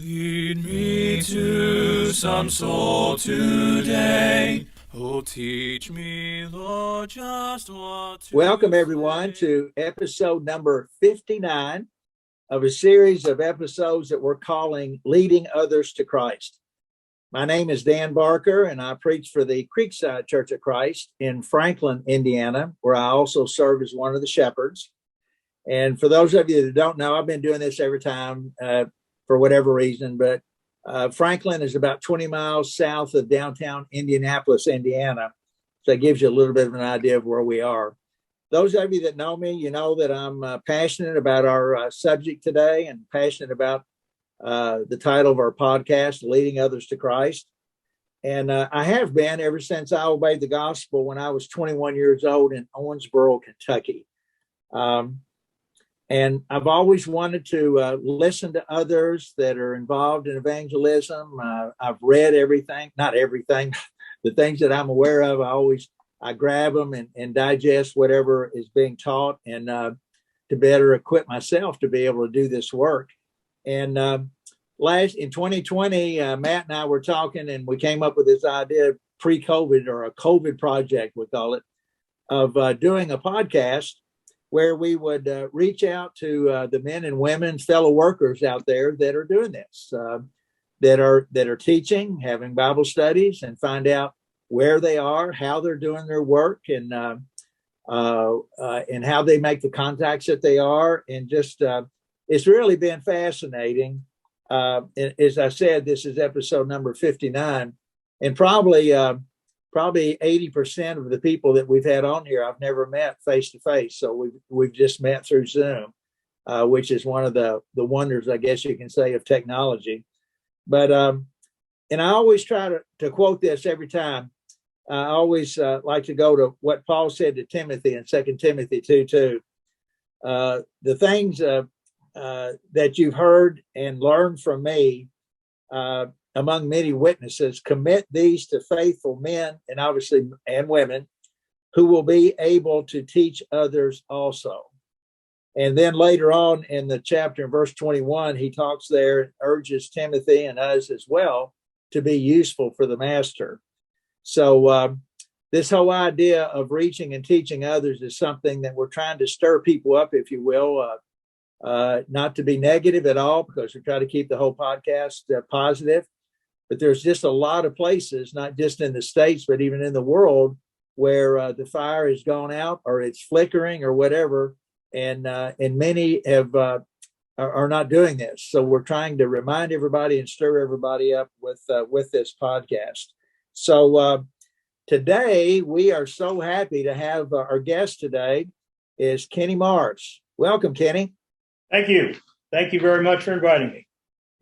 Lead me to some soul today. Oh, teach me, Lord, just what to Welcome, everyone, say. to episode number 59 of a series of episodes that we're calling Leading Others to Christ. My name is Dan Barker, and I preach for the Creekside Church of Christ in Franklin, Indiana, where I also serve as one of the shepherds. And for those of you that don't know, I've been doing this every time for whatever reason, but Franklin is about 20 miles south of downtown Indianapolis, Indiana. So that gives you a little bit of an idea of where we are. Those of you that know me, you know that I'm passionate about our subject today and passionate about the title of our podcast, Leading Others to Christ. And I have been ever since I obeyed the gospel when I was 21 years old in Owensboro, Kentucky. And I've always wanted to listen to others that are involved in evangelism. I've read everything, not everything, the things that I'm aware of. I grab them and digest whatever is being taught, and to better equip myself to be able to do this work. And in 2020, Matt and I were talking, and we came up with this idea pre-COVID, or a COVID project, we call it, of doing a podcast where we would reach out to the men and women, fellow workers out there that are doing this, that are teaching, having Bible studies, and find out where they are, how they're doing their work, and how they make the contacts that they are. And just it's really been fascinating. As I said, this is episode number 59, and probably 80% of the people that we've had on here I've never met face to face. So we've just met through Zoom, which is one of the wonders, I guess you can say, of technology. But and I always try to quote this every time. I always like to go to what Paul said to Timothy in 2 Timothy 2:2. The things that you've heard and learned from me among many witnesses, commit these to faithful men and women who will be able to teach others also. And then later on in the chapter, in verse 21, he talks there and urges Timothy and us as well to be useful for the master. So this whole idea of reaching and teaching others is something that we're trying to stir people up, if you will, not to be negative at all, because we try to keep the whole podcast positive. But there's just a lot of places, not just in the States, but even in the world, where the fire has gone out, or it's flickering, or whatever, and many are not doing this. So we're trying to remind everybody and stir everybody up with this podcast. So today we are so happy to have our guest today is Kenny Marrs. Welcome, Kenny. Thank you. Thank you very much for inviting me.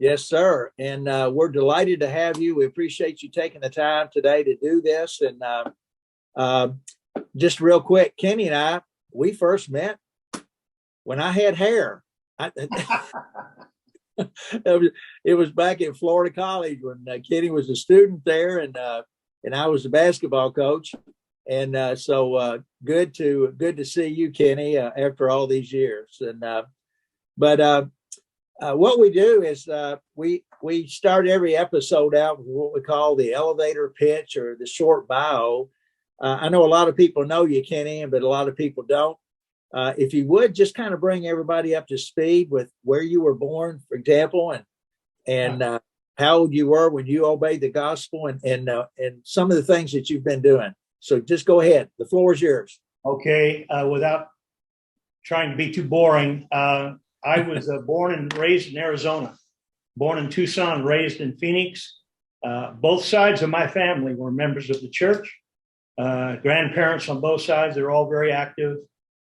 Yes, sir. And we're delighted to have you. We appreciate you taking the time today to do this. And just real quick, Kenny and I, we first met when I had hair. It was back at Florida College when Kenny was a student there, and I was the basketball coach. And so good to see you, Kenny, after all these years. And what we do is we start every episode out with what we call the elevator pitch, or the short bio. I know a lot of people know you, Kenny, but a lot of people don't. If you would just kind of bring everybody up to speed with where you were born, for example, and how old you were when you obeyed the gospel, and some of the things that you've been doing. So just go ahead. The floor is yours. Okay. Without trying to be too boring, I was born and raised in Arizona, born in Tucson, raised in Phoenix. Both sides of my family were members of the church. Grandparents on both sides, they're all very active.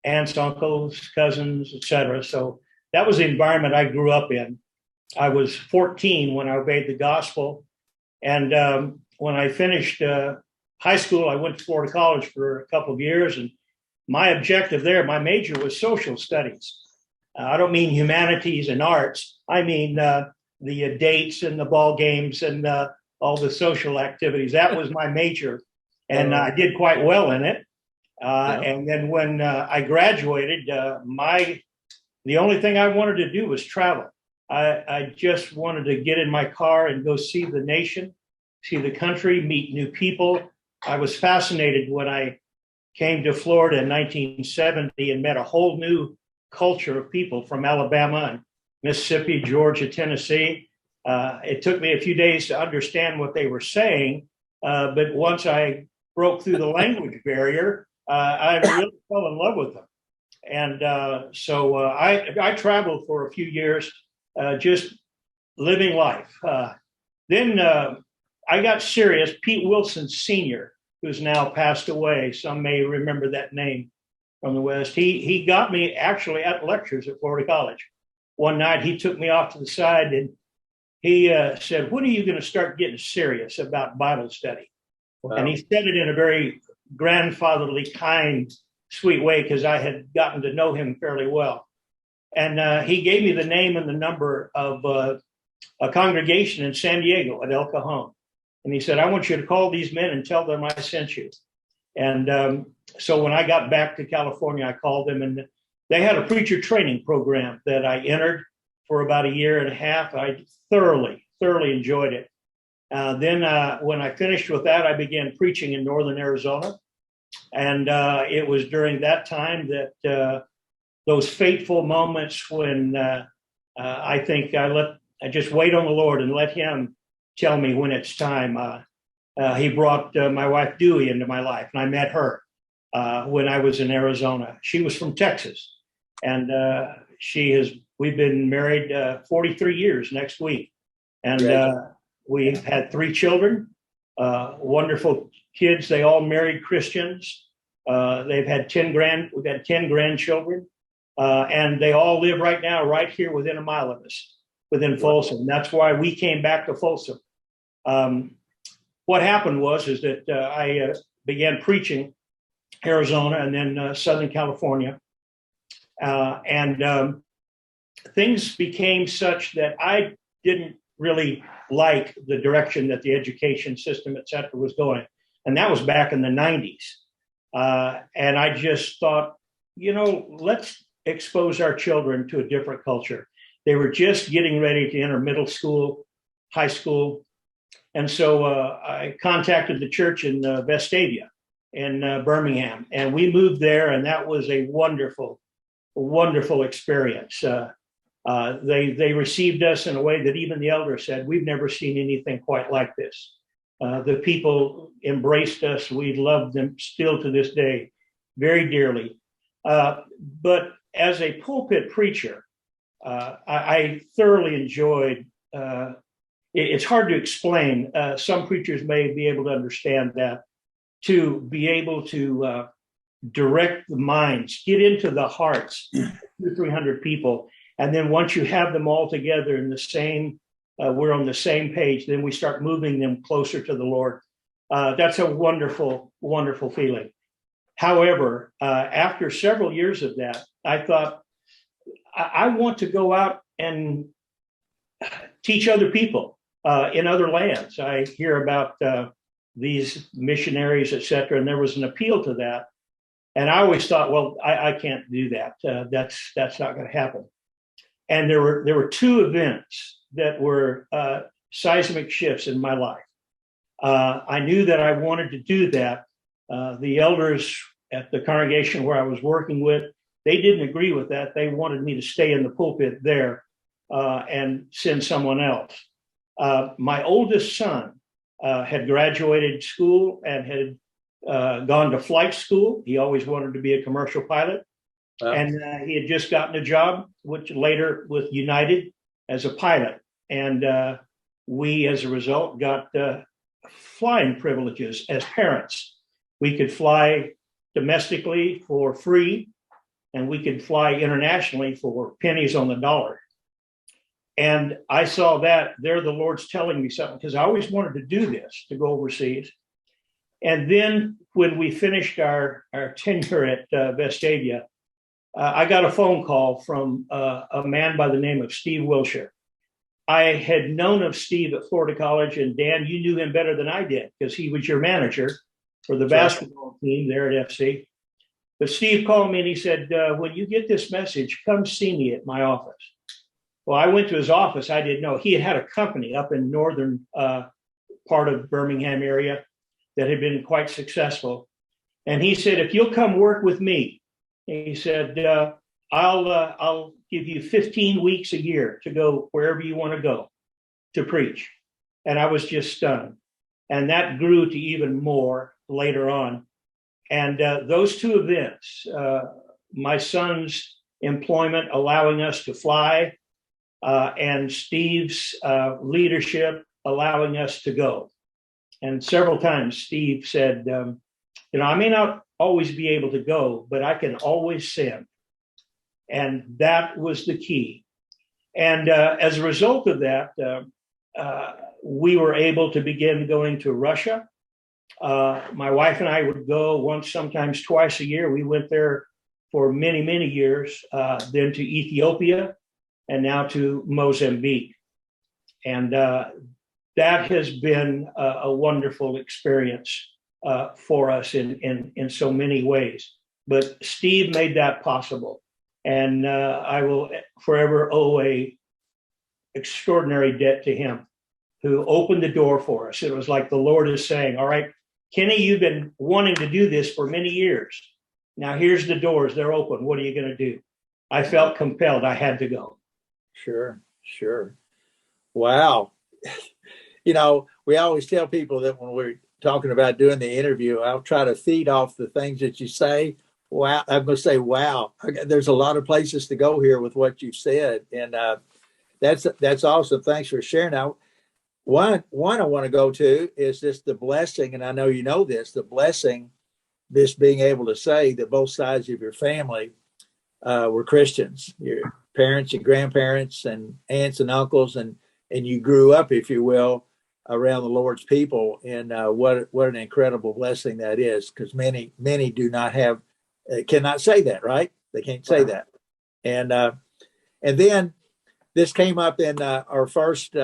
Aunts, uncles, cousins, etc. So that was the environment I grew up in. I was 14 when I obeyed the gospel. And when I finished high school, I went to Florida College for a couple of years. And my objective there, my major was social studies. I don't mean humanities and arts. I mean the dates and the ball games and all the social activities. That was my major, and I did quite well in it. And then when I graduated, the only thing I wanted to do was travel. I just wanted to get in my car and go see the nation, see the country, meet new people. I was fascinated when I came to Florida in 1970 and met a whole new culture of people from Alabama and Mississippi, Georgia, Tennessee. It took me a few days to understand what they were saying, but once I broke through the language barrier, I really fell in love with them. And so I traveled for a few years, just living life. Then I got serious. Pete Wilson Sr., who's now passed away, some may remember that name from the West. He got me actually at lectures at Florida College. One night he took me off to the side and he said, "When are you going to start getting serious about Bible study?" Wow. And he said it in a very grandfatherly, kind, sweet way, because I had gotten to know him fairly well. And he gave me the name and the number of a congregation in San Diego at El Cajon. And he said, "I want you to call these men and tell them I sent you." And so when I got back to California, I called them, and they had a preacher training program that I entered for about a year and a half. I thoroughly enjoyed it. Then when I finished with that, I began preaching in northern Arizona. And it was during that time that those fateful moments when I think I just wait on the Lord and let him tell me when it's time. He brought my wife Dewey into my life, and I met her when I was in Arizona. She was from Texas, and we've been married 43 years next week. And we've had 3 children, wonderful kids. They all married Christians. We've had 10 grandchildren, and they all live right now, right here within a mile of us, within Folsom. That's why we came back to Folsom. What happened is that I began preaching Arizona and then Southern California. And things became such that I didn't really like the direction that the education system, et cetera, was going. And that was back in the 90s. And I just thought, let's expose our children to a different culture. They were just getting ready to enter middle school, high school. And so I contacted the church in Vestavia in Birmingham, and we moved there, and that was a wonderful experience. They received us in a way that even the elder said, "We've never seen anything quite like this." The people embraced us. We love them still to this day very dearly. But as a pulpit preacher, I thoroughly enjoyed it's hard to explain. Some preachers may be able to understand that. To be able to direct the minds, get into the hearts of 200-300 people, and then once you have them all together in the same, we're on the same page, then we start moving them closer to the Lord. That's a wonderful feeling. However, after several years of that, I thought, I want to go out and teach other people in other lands. I hear about these missionaries, et cetera, and there was an appeal to that. And I always thought, well, I can't do that. That's not going to happen. And there were 2 events that were seismic shifts in my life. I knew that I wanted to do that. The elders at the congregation where I was working with, they didn't agree with that. They wanted me to stay in the pulpit there and send someone else. My oldest son had graduated school and had gone to flight school. He always wanted to be a commercial pilot. Wow. And he had just gotten a job, which later with United as a pilot. And we, as a result, got flying privileges as parents. We could fly domestically for free, and we could fly internationally for pennies on the dollar. And I saw that there, the Lord's telling me something, because I always wanted to do this, to go overseas. And then when we finished our tenure at Vestavia, I got a phone call from a man by the name of Steve Wilshire. I had known of Steve at Florida College, and Dan, you knew him better than I did because he was your manager for the basketball team there at FC. But Steve called me and he said, when you get this message, come see me at my office. Well, I went to his office. I didn't know. He had a company up in northern part of Birmingham area that had been quite successful. And he said, if you'll come work with me, he said, I'll give you 15 weeks a year to go wherever you want to go to preach. And I was just stunned. And that grew to even more later on. And those two events, my son's employment allowing us to fly, and Steve's leadership allowing us to go. And several times Steve said, I may not always be able to go, but I can always send. And that was the key. And as a result of that, we were able to begin going to Russia. My wife and I would go once, sometimes twice a year. We went there for many, many years, then to Ethiopia, and now to Mozambique. And that has been a wonderful experience for us in so many ways. But Steve made that possible. And I will forever owe a extraordinary debt to him, who opened the door for us. It was like the Lord is saying, all right, Kenny, you've been wanting to do this for many years. Now here's the doors, they're open. What are you going to do? I felt compelled. I had to go. Sure. Wow. We always tell people that when we're talking about doing the interview, I'll try to feed off the things that you say. Wow. I'm going to say, wow, there's a lot of places to go here with what you've said. And that's awesome. Thanks for sharing. Now, one I want to go to is just the blessing. And I know you know this, the blessing, this being able to say that both sides of your family were Christians, your parents and grandparents and aunts and uncles, and you grew up, if you will, around the Lord's people. And what an incredible blessing that is, because many do not have, cannot say that, right? They can't say that. And then this came up in our first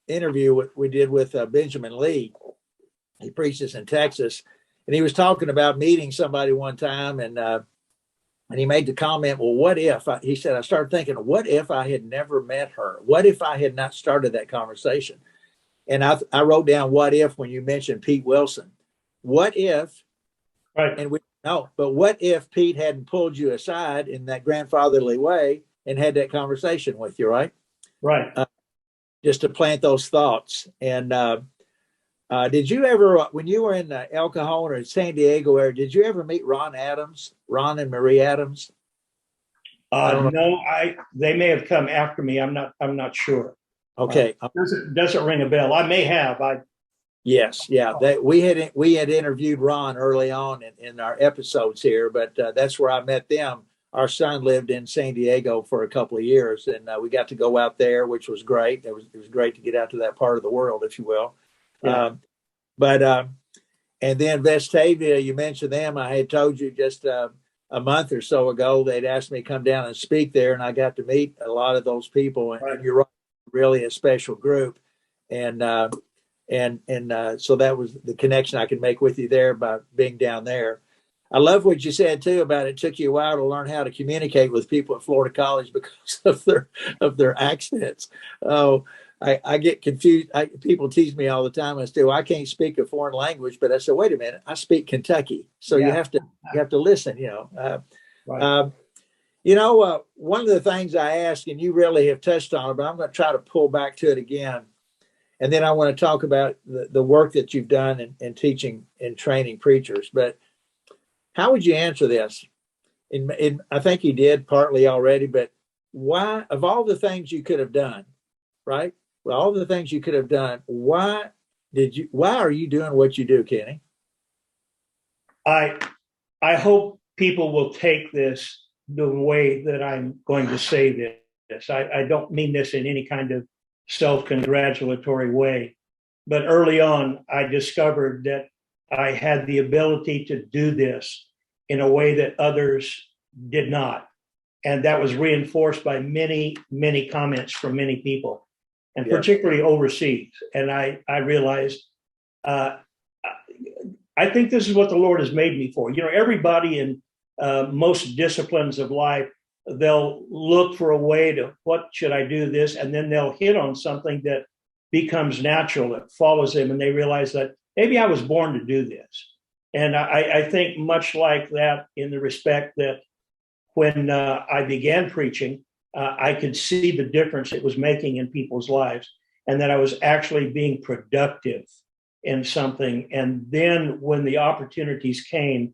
interview we did with Benjamin Lee. He preaches in Texas, and he was talking about meeting somebody one time, and he made the comment, well, what if, he said, I started thinking, what if I had never met her? What if I had not started that conversation? And I wrote down, what if, when you mentioned Pete Wilson, what if, right? And we know, but what if Pete hadn't pulled you aside in that grandfatherly way and had that conversation with you, right? Right. Just to plant those thoughts. And did you ever, when you were in El Cajon or San Diego area, did you ever meet Ron and Marie Adams? No, they may have come after me. I'm not sure. Okay. Doesn't ring a bell. I may have. Yes. Yeah. We had interviewed Ron early on in our episodes here, but that's where I met them. Our son lived in San Diego for a couple of years, and we got to go out there, which was great. It was great to get out to that part of the world, if you will. Yeah. And then Vestavia, you mentioned them. I had told you just a month or so ago, they'd asked me to come down and speak there, and I got to meet a lot of those people. And, and you're right, really a special group. And so that was the connection I could make with you there by being down there. I love what you said too about it took you a while to learn how to communicate with people at Florida College because of their accents. Oh, I get confused. People tease me all the time. I say, well, I can't speak a foreign language, but I said, wait a minute, I speak Kentucky. So you have to listen, Right. One of the things I ask, and you really have touched on it, but I'm going to try to pull back to it again. And then I want to talk about the work that you've done in teaching and training preachers. But how would you answer this? I think you did partly already, but why, of all the things you could have done, right? Well, all the things you could have done, why are you doing what you do, Kenny? I hope people will take this the way that I'm going to say this. I don't mean this in any kind of self-congratulatory way, but early on, I discovered that I had the ability to do this in a way that others did not. And that was reinforced by many, many comments from many people, and particularly overseas. And I realized, I think this is what the Lord has made me for. Everybody in most disciplines of life they'll look for a way to, what should I do this? And then they'll hit on something that becomes natural, that follows them, and they realize that maybe I was born to do this. And I think much like that, in the respect that when I began preaching, I could see the difference it was making in people's lives, and that I was actually being productive in something. And then when the opportunities came,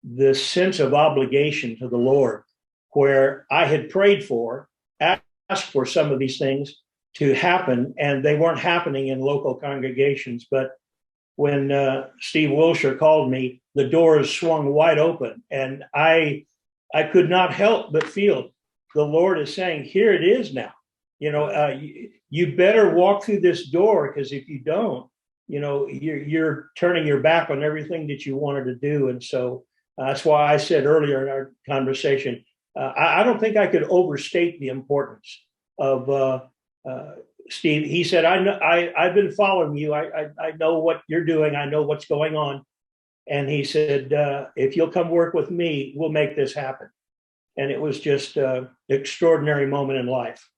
the sense of obligation to the Lord, where I had prayed for, asked for some of these things to happen, and they weren't happening in local congregations. But when Steve Wilshire called me, the doors swung wide open, and I could not help but feel the Lord is saying, here it is now. You better walk through this door, because if you don't, you're turning your back on everything that you wanted to do. And so that's why I said earlier in our conversation, I don't think I could overstate the importance of Steve. He said, I've been following you. I know what you're doing. I know what's going on. And he said, if you'll come work with me, we'll make this happen. And it was just an extraordinary moment in life.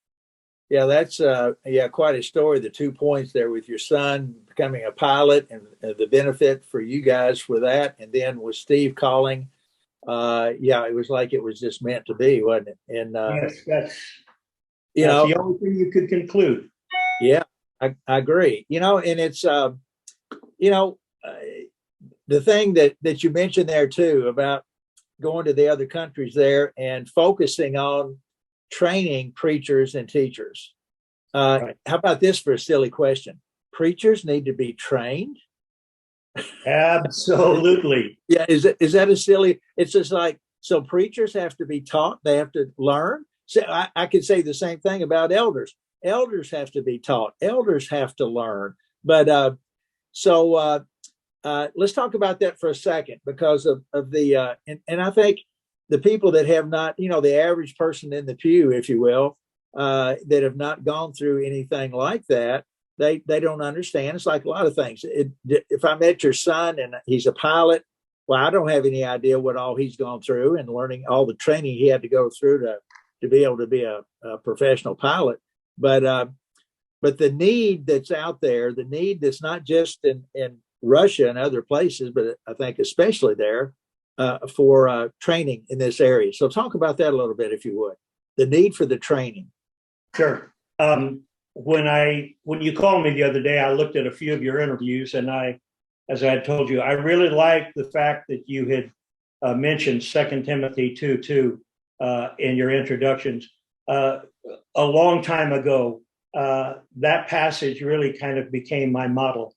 Yeah, that's quite a story. The 2 points there with your son becoming a pilot, and the benefit for you guys for that. And then with Steve calling, it was like it was just meant to be, wasn't it? And yes, that's the only thing you could conclude. Yeah, I agree. And it's the thing that you mentioned there too about going to the other countries there and focusing on training preachers and teachers. Right. How about this for a silly question? Preachers need to be trained? Absolutely. Yeah. Is that a silly? It's just like, so preachers have to be taught. They have to learn. So I could say the same thing about elders. Elders have to be taught. Elders have to learn. But let's talk about that for a second, because of the and I think the people that have not, the average person in the pew, if you will, that have not gone through anything like that, they don't understand. It's like a lot of things. If I met your son and he's a pilot, well, I don't have any idea what all he's gone through and learning all the training he had to go through to be able to be a professional pilot. But the need that's out there, the need that's not just in Russia and other places, but I think especially there for training in this area. So talk about that a little bit, if you would. The need for the training. Sure. When you called me the other day, I looked at a few of your interviews, and as I had told you, I really liked the fact that you had mentioned 2 Timothy 2:2 in your introductions. A long time ago, that passage really kind of became my model.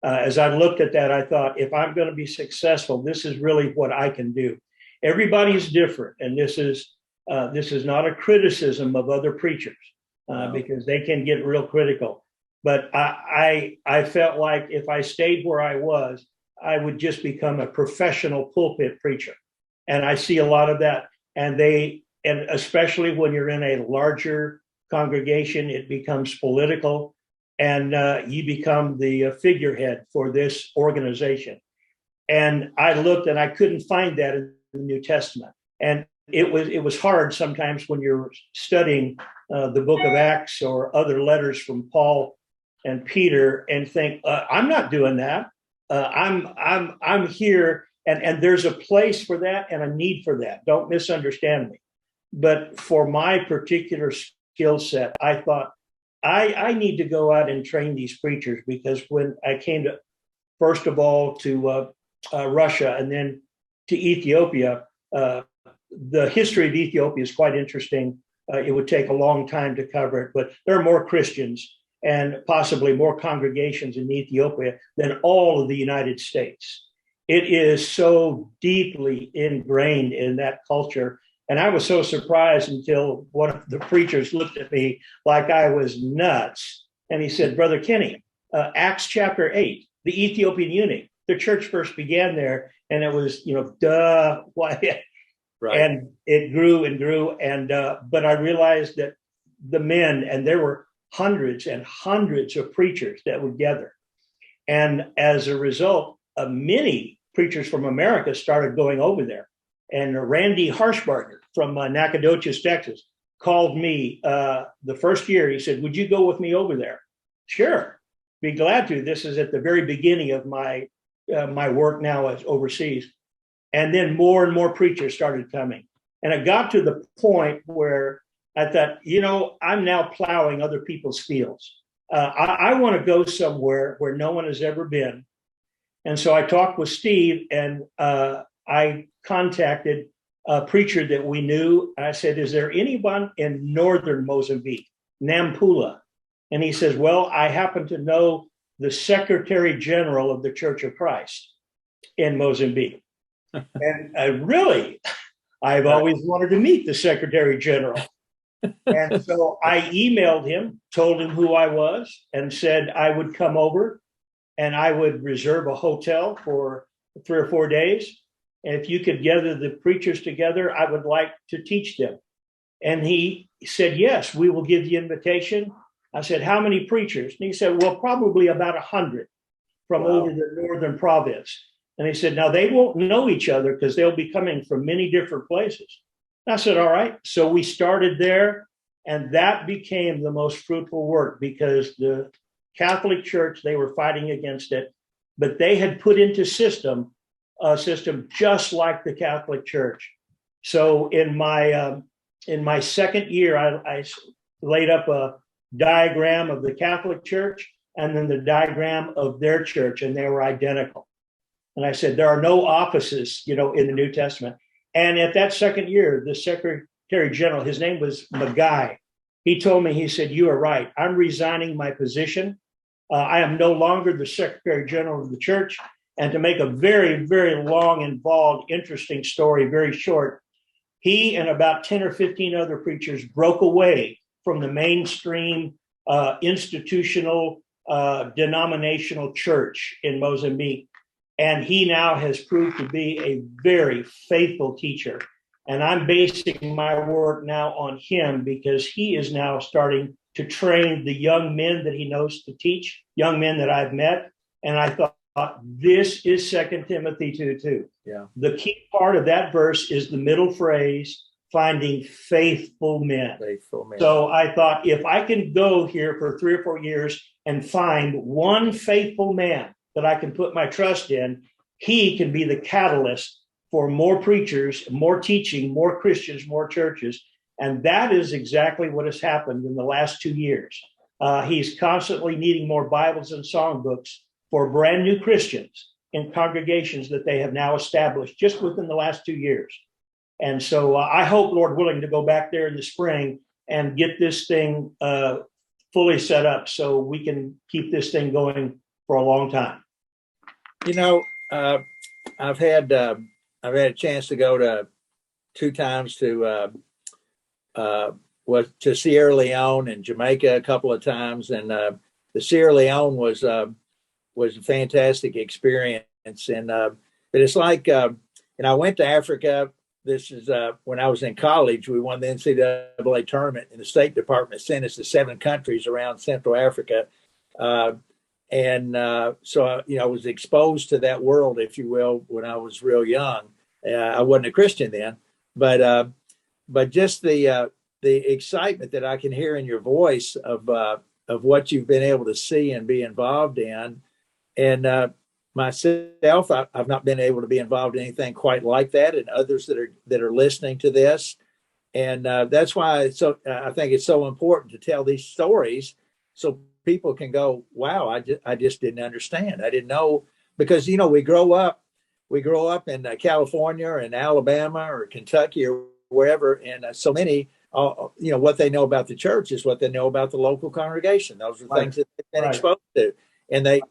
As I looked at that, I thought, if I'm going to be successful, this is really what I can do. Everybody's different, and this is not a criticism of other preachers, because they can get real critical. But I felt like if I stayed where I was, I would just become a professional pulpit preacher. And I see a lot of that. And especially when you're in a larger congregation, it becomes political, and you become the figurehead for this organization. And I looked, and I couldn't find that in the New Testament. And it was hard sometimes when you're studying the book of Acts or other letters from Paul and Peter, and think, I'm not doing that. I'm here, and there's a place for that and a need for that. Don't misunderstand me. But for my particular skill set, I thought, I need to go out and train these preachers, because when I came to, first of all, to Russia and then to Ethiopia, the history of Ethiopia is quite interesting. It would take a long time to cover it, but there are more Christians and possibly more congregations in Ethiopia than all of the United States. It is so deeply ingrained in that culture. And I was so surprised until one of the preachers looked at me like I was nuts. And he said, Brother Kenny, Acts chapter 8, the Ethiopian eunuch, the church first began there. And it was, duh, why? Right. And it grew and grew. And but I realized that the men, and there were hundreds and hundreds of preachers that would gather. And as a result, many preachers from America started going over there. And Randy Harshbarger from Nacogdoches, Texas, called me the first year. He said, "Would you go with me over there?" Sure, be glad to. This is at the very beginning of my work now as overseas. And then more and more preachers started coming. And it got to the point where I thought, I'm now plowing other people's fields. I want to go somewhere where no one has ever been. And so I talked with Steve, and I contacted a preacher that we knew. I said, "Is there anyone in northern Mozambique, Nampula?" And he says, "Well, I happen to know the Secretary General of the Church of Christ in Mozambique." And really, I've always wanted to meet the Secretary General. And so I emailed him, told him who I was, and said I would come over and I would reserve a hotel for 3 or 4 days. And if you could gather the preachers together, I would like to teach them. And he said, "Yes, we will give the invitation." I said, "How many preachers?" And he said, "Well, probably about 100 from over the northern province." And he said, "Now they won't know each other because they'll be coming from many different places." And I said, "All right." So we started there, and that became the most fruitful work because the Catholic Church, they were fighting against it, but they had put into a system just like the Catholic Church. So in my second year, I laid up a diagram of the Catholic Church and then the diagram of their church, and they were identical. And I said, there are no offices, in the New Testament. And at that second year, the Secretary General, his name was McGuy. He told me, he said, "You are right. I'm resigning my position. I am no longer the Secretary General of the church." And to make a very, very long, involved, interesting story very short, he and about 10 or 15 other preachers broke away from the mainstream institutional denominational church in Mozambique. And he now has proved to be a very faithful teacher. And I'm basing my work now on him because he is now starting to train the young men that he knows to teach, young men that I've met. And I thought, this is 2 Timothy 2:2. Yeah. The key part of that verse is the middle phrase, finding faithful men. Faithful men. So I thought, if I can go here for 3 or 4 years and find one faithful man that I can put my trust in, he can be the catalyst for more preachers, more teaching, more Christians, more churches. And that is exactly what has happened in the last 2 years. He's constantly needing more Bibles and songbooks for brand new Christians in congregations that they have now established just within the last 2 years. And so I hope, Lord willing, to go back there in the spring and get this thing fully set up so we can keep this thing going for a long time. I've had a chance to go to 2 times to Sierra Leone and Jamaica a couple of times, and the Sierra Leone was a fantastic experience. And but it's like, and I went to Africa. This is when I was in college. We won the NCAA tournament, and the State Department sent us to 7 countries around Central Africa. So I was exposed to that world, if you will, when I was real young. I wasn't a Christian then, but just the excitement that I can hear in your voice of what you've been able to see and be involved in. And myself, I've not been able to be involved in anything quite like that, and others that are listening to this. And that's why I think it's so important to tell these stories so people can go, wow, I just didn't understand. I didn't know, because, we grow up in California or in Alabama or Kentucky or wherever. And so many, what they know about the church is what they know about the local congregation. Those are things that they've been exposed to. And they,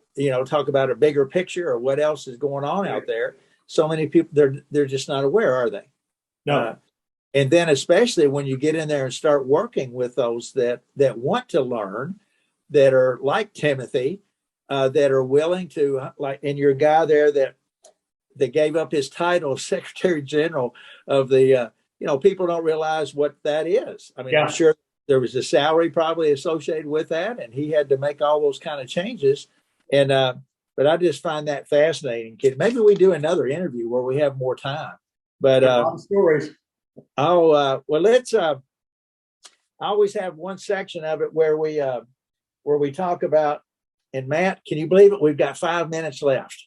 talk about a bigger picture or what else is going on out there. So many people, they're just not aware, are they? No. And then especially when you get in there and start working with those that want to learn, that are like Timothy, that are willing to, and your guy there that gave up his title of Secretary General of the, people don't realize what that is. I mean, yeah. I'm sure there was a salary probably associated with that, and he had to make all those kind of changes. And but I just find that fascinating. Maybe we do another interview where we have more time. But stories. Well, let's. I always have one section of it where we talk about. And Matt, can you believe it? We've got 5 minutes left.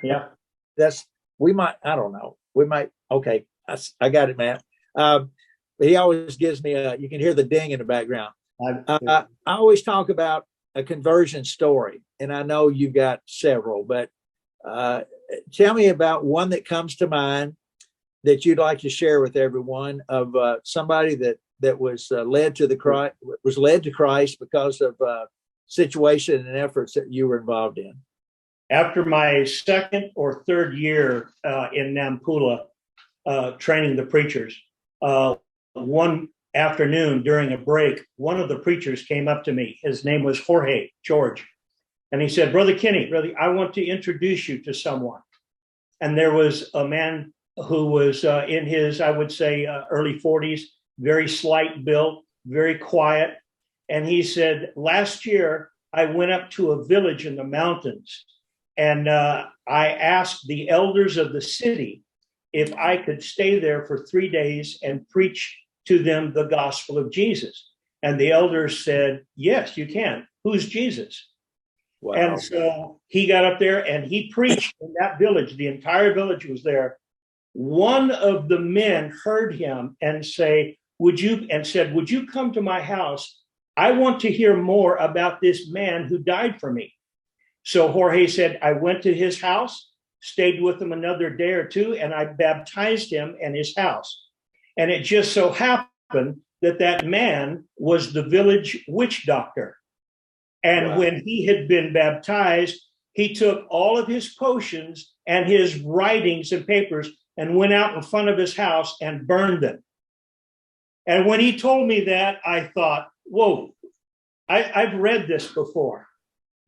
Yeah. That's we might. I don't know. We might. Okay, I got it, Matt. He always gives me a. You can hear the ding in the background. I always talk about a conversion story, and I know you've got several, but tell me about one that comes to mind that you'd like to share with everyone of somebody that was led to Christ because of situation and efforts that you were involved in. After my second or third year in Nampula, training the preachers, one afternoon during a break, one of the preachers came up to me. His name was George. And he said, Brother Kenny, I want to introduce you to someone. And there was a man who was in his, I would say, early 40s, very slight built, very quiet. And he said, last year, I went up to a village in the mountains, and I asked the elders of the city if I could stay there for 3 days and preach to them the gospel of Jesus. And the elders said, yes, you can. Who's Jesus? Wow. And so he got up there and he preached in that village. The entire village was there. One of the men heard him and said, would you come to my house? I want to hear more about this man who died for me. So Jorge said, I went to his house, stayed with him another day or two, and I baptized him and his house. And it just so happened that man was the village witch doctor. And wow. When he had been baptized, he took all of his potions and his writings and papers and went out in front of his house and burned them. And when he told me that, I thought, whoa, I've read this before.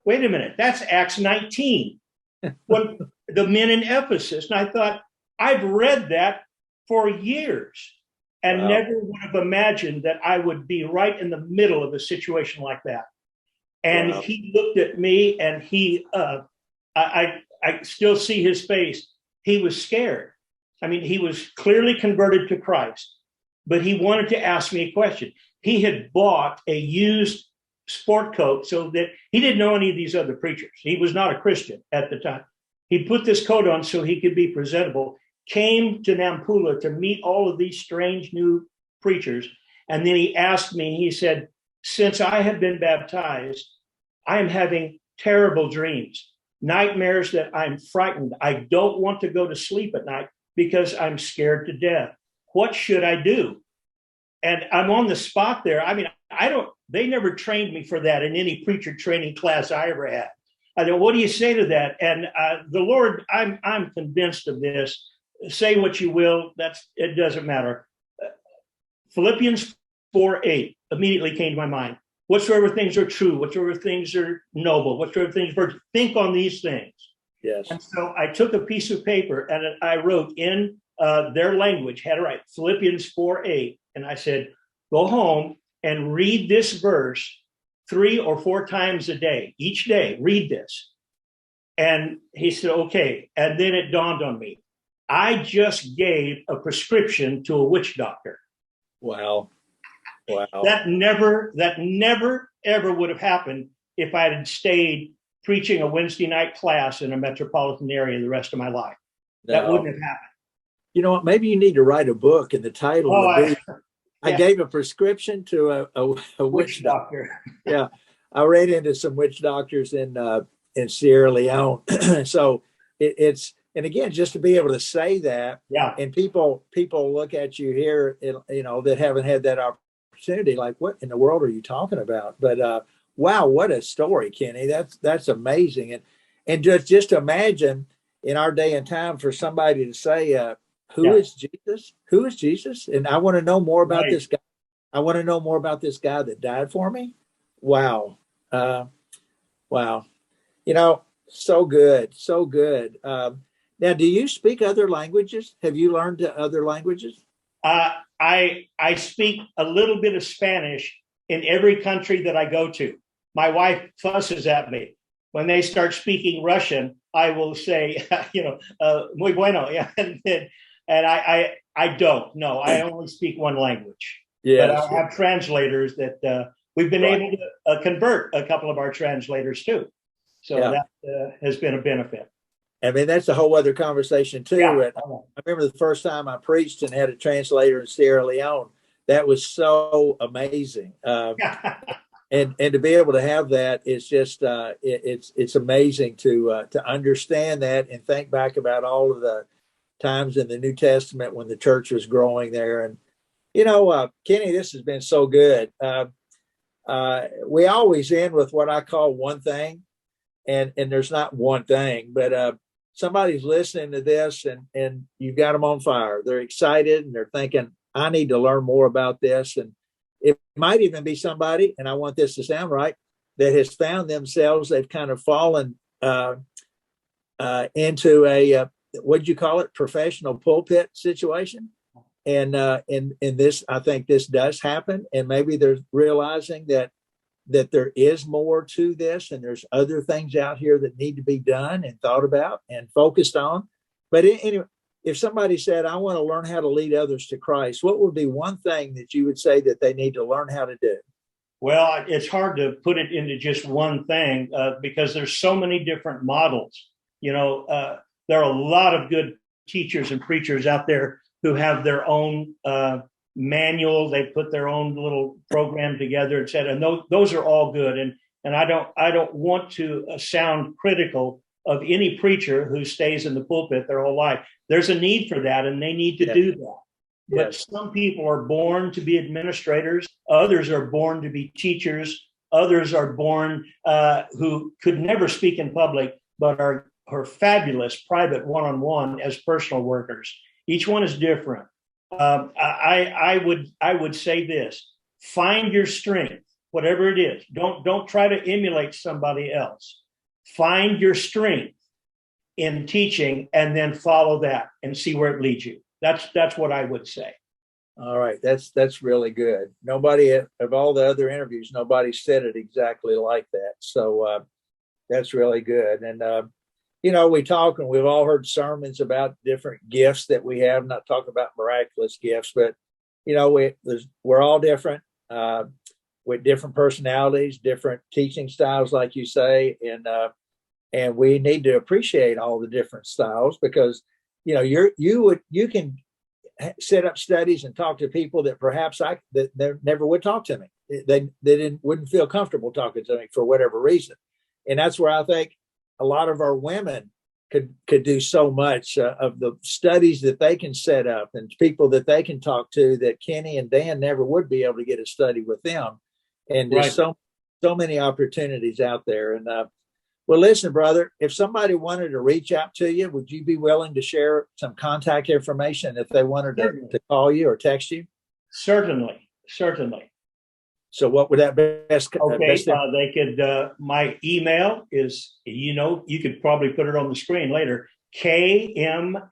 Wait a minute, that's Acts 19. When the men in Ephesus, and I thought, I've read that for years and wow. Never would have imagined that I would be right in the middle of a situation like that. And wow. He looked at me and I still see his face. He was scared. I mean, he was clearly converted to Christ, but he wanted to ask me a question. He had bought a used sport coat so that he didn't know any of these other preachers. He was not a Christian at the time. He put this coat on so he could be presentable, came to Nampula to meet all of these strange new preachers. And then he asked me, he said, since I have been baptized, I am having terrible dreams, nightmares that I'm frightened. I don't want to go to sleep at night because I'm scared to death. What should I do? And I'm on the spot there. I mean, they never trained me for that in any preacher training class I ever had. I said, what do you say to that? And the Lord, I'm convinced of this. Say what you will. It doesn't matter. Philippians 4:8 immediately came to my mind. Whatsoever things are true, whatsoever things are noble, whatsoever things are virtuous, think on these things. Yes. And so I took a piece of paper and I wrote in their language, had to write Philippians 4:8. And I said, go home and read this verse 3 or 4 times a day, each day, read this. And he said, okay. And then it dawned on me. I just gave a prescription to a witch doctor. Wow. Wow. That never, ever would have happened if I had stayed preaching a Wednesday night class in a metropolitan area the rest of my life. No. That wouldn't have happened. You know what? Maybe you need to write a book, and the title would be, I gave a prescription to a witch doctor. Yeah. I ran into some witch doctors in Sierra Leone. So it's, and again, just to be able to say that, yeah. And people look at you here, that haven't had that opportunity, like, what in the world are you talking about? But wow, what a story, Kenny. That's amazing. And just imagine in our day and time for somebody to say, who is Jesus? Who is Jesus? And I want to know more about this guy. I want to know more about this guy that died for me. Wow. Wow. So good. So good. Now, do you speak other languages? Have you learned other languages? I speak a little bit of Spanish in every country that I go to. My wife fusses at me. When they start speaking Russian, I will say, muy bueno. Yeah. And I I don't. No, I only speak one language. But Yes. I have translators that we've been Right. able to convert a couple of our translators too. So Yeah. that has been a benefit. I mean, that's a whole other conversation too. Yeah. And I remember the first time I preached and had a translator in Sierra Leone. That was so amazing. And to be able to have that is just it's amazing to understand that and think back about all of the times in the New Testament when the church was growing there. And Kenny, this has been so good. We always end with what I call one thing, and there's not one thing, but somebody's listening to this and you've got them on fire. They're excited and they're thinking, I need to learn more about this. And it might even be somebody, and I want this to sound right, that has found themselves, they've kind of fallen into a, what'd you call it, professional pulpit situation. And this, I think this does happen. And maybe they're realizing that there is more to this and there's other things out here that need to be done and thought about and focused on. But anyway, if somebody said, I want to learn how to lead others to Christ, what would be one thing that you would say that they need to learn how to do? Well, it's hard to put it into just one thing because there's so many different models. There are a lot of good teachers and preachers out there who have their own manual. They put their own little program together, et cetera. And those are all good. And I don't want to sound critical of any preacher who stays in the pulpit their whole life. There's a need for that, and they need to do that. But some people are born to be administrators. Others are born to be teachers. Others are born who could never speak in public, but are fabulous private one-on-one as personal workers. Each one is different. I would say this: find your strength, whatever it is. Don't try to emulate somebody else. Find your strength in teaching, and then follow that and see where it leads you. That's what I would say. All right, that's really good. Nobody of all the other interviews, nobody said it exactly like that. So that's really good. And we talk and we've all heard sermons about different gifts that we have. I'm not talking about miraculous gifts, but we're all different with different personalities, different teaching styles, like you say, and we need to appreciate all the different styles because you can set up studies and talk to people that perhaps that never would talk to me. They wouldn't feel comfortable talking to me for whatever reason, and that's where I think a lot of our women could do so much of the studies that they can set up and people that they can talk to that Kenny and Dan never would be able to get a study with them. And there's so many opportunities out there. And well, listen, brother, if somebody wanted to reach out to you, would you be willing to share some contact information if they wanted to call you or text you? Certainly. So what would that best? Okay, they could. My email is, you could probably put it on the screen later. KMARRS,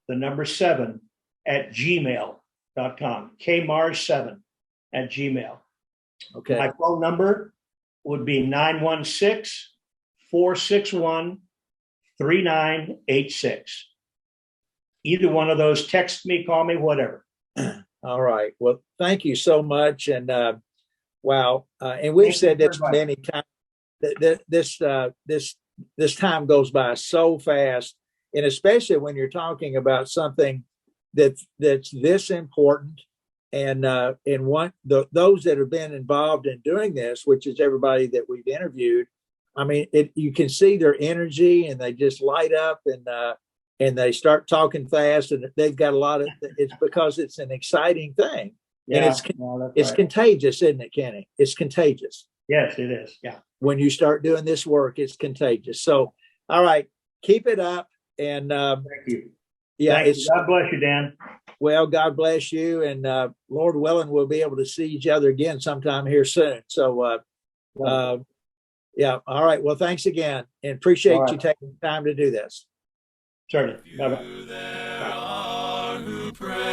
the number 7 at gmail.com. KMARS7 at Gmail. Okay. My phone number would be 916-461-3986. Either one of those, text me, call me, whatever. All right. Well, thank you so much. And wow. And we've said this many times. This time goes by so fast, and especially when you're talking about something that's this important. And those that have been involved in doing this, which is everybody that we've interviewed, I mean, you can see their energy, and they just light up, and they start talking fast, and they've got a lot of. It's because it's an exciting thing, and it's contagious, isn't it, Kenny? It's contagious. Yes, it is. Yeah. When you start doing this work, it's contagious. So, all right, keep it up, and thank you. Yeah, thank you. God bless you, Dan. Well, God bless you, and Lord willing, we'll be able to see each other again sometime here soon. So, yeah. All right. Well, thanks again, and appreciate you taking the time to do this. Certainly. There are who pray,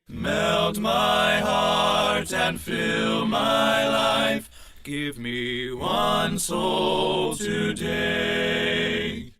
melt my heart and fill my life. Give me one soul today.